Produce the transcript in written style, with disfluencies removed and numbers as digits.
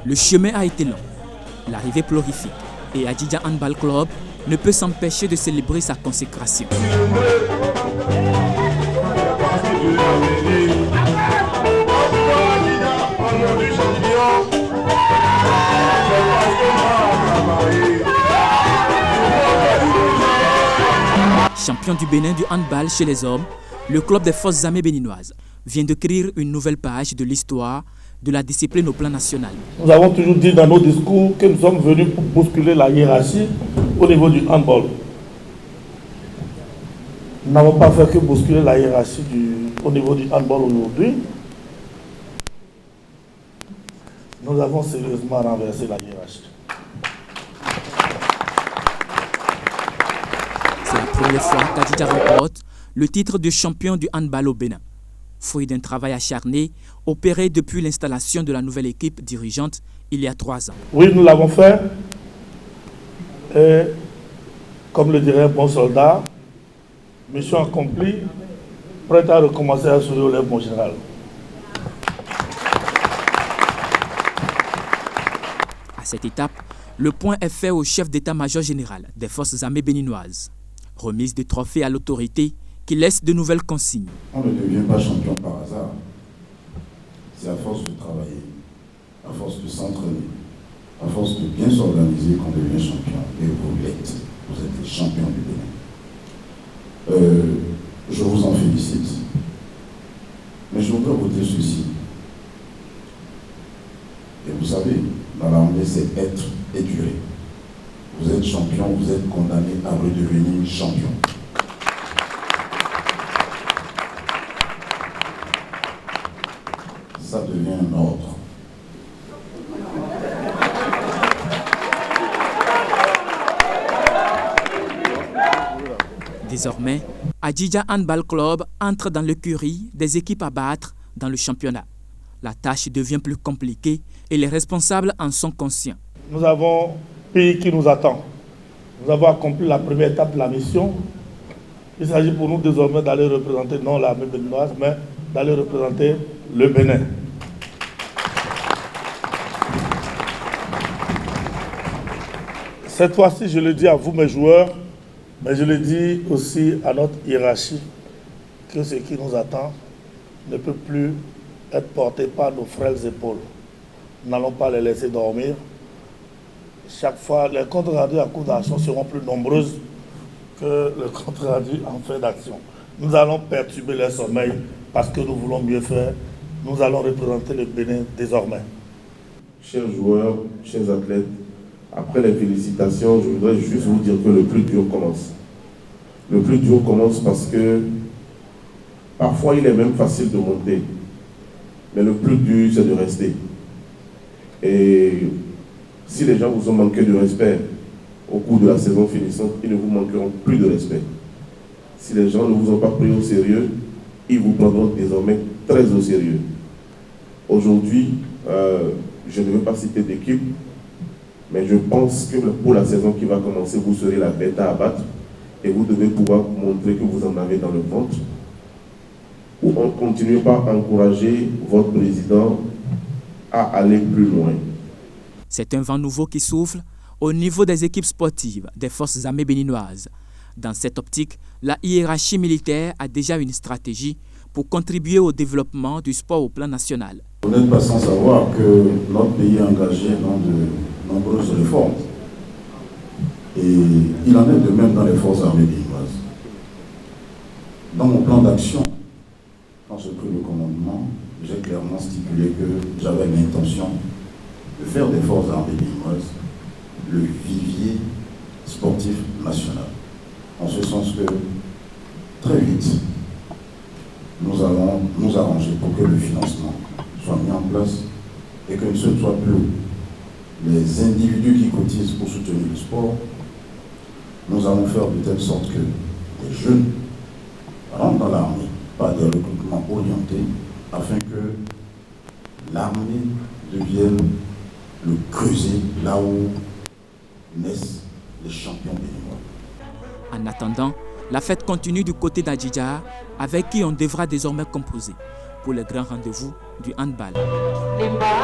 Le chemin a été long, l'arrivée prolifique, et Adjidja Handball Club ne peut s'empêcher de célébrer sa consécration. Champion du Bénin du handball chez les hommes, le club des forces armées béninoises vient de créer une nouvelle page de l'histoire de la discipline au plan national. Nous avons toujours dit dans nos discours que nous sommes venus pour bousculer la hiérarchie au niveau du handball. Nous n'avons pas fait que bousculer la hiérarchie au niveau du handball aujourd'hui. Nous avons sérieusement renversé la hiérarchie. C'est la première fois qu'Adjidja remporte le titre de champion du handball au Bénin. Fruit d'un travail acharné opéré depuis l'installation de la nouvelle équipe dirigeante il y a 3 ans. Oui, nous l'avons fait. Et comme le dirait un bon soldat, mission accomplie, prêt à recommencer à sourire au lèvres, mon général. À cette étape, le point est fait au chef d'état-major général des forces armées béninoises. Remise de trophées à l'autorité qui laisse de nouvelles consignes. On ne devient pas champion par hasard. C'est à force de travailler, à force de s'entraîner, à force de bien s'organiser qu'on devient champion. Et vous l'êtes. Vous êtes les champions du Bénin. Je vous en félicite. Mais je voudrais vous dire ceci. Et vous savez, dans l'armée, c'est être et durer. Vous êtes champion, vous êtes condamné à redevenir champion. Ça devient un ordre. Désormais, Adjidja Handball Club entre dans l'écurie des équipes à battre dans le championnat. La tâche devient plus compliquée et les responsables en sont conscients. Nous avons un pays qui nous attend. Nous avons accompli la première étape de la mission. Il s'agit pour nous désormais d'aller représenter non l'armée béninoise, mais d'aller représenter le Bénin. Cette fois-ci, je le dis à vous, mes joueurs, mais je le dis aussi à notre hiérarchie, que ce qui nous attend ne peut plus être porté par nos frêles épaules. Nous n'allons pas les laisser dormir. Chaque fois, les comptes rendus en cours d'action seront plus nombreuses que les comptes rendus en fin d'action. Nous allons perturber leur sommeil parce que nous voulons mieux faire. Nous allons représenter le Bénin désormais. Chers joueurs, chers athlètes, après les félicitations, je voudrais juste vous dire que le plus dur commence. Le plus dur commence parce que parfois il est même facile de monter, mais le plus dur c'est de rester. Et si les gens vous ont manqué de respect au cours de la saison finissante, ils ne vous manqueront plus de respect. Si les gens ne vous ont pas pris au sérieux, ils vous prendront désormais très au sérieux. Aujourd'hui, je ne veux pas citer d'équipe, mais je pense que pour la saison qui va commencer, vous serez la bête à abattre et vous devez pouvoir montrer que vous en avez dans le ventre. Ou on continue par encourager votre président à aller plus loin. C'est un vent nouveau qui souffle au niveau des équipes sportives des forces armées béninoises. Dans cette optique, la hiérarchie militaire a déjà une stratégie pour contribuer au développement du sport au plan national. Vous n'êtes pas sans savoir que notre pays est engagé dans de nombreuses réformes. Et il en est de même dans les forces armées béninoises. Dans mon plan d'action, quand j'ai pris le commandement, j'ai clairement stipulé que j'avais l'intention de faire des forces armées béninoises le vivier sportif national. En ce sens que, très vite, nous allons nous arranger pour que le financement soit mis en place et que ce ne soit plus les individus qui cotisent pour soutenir le sport. Nous allons faire de telle sorte que les jeunes rentrent dans l'armée par des recrutements orientés afin que l'armée devienne le creuset là où naissent les champions béninois. En attendant, la fête continue du côté d'Adjidja, avec qui on devra désormais composer. pour les grands rendez-vous du handball. Limba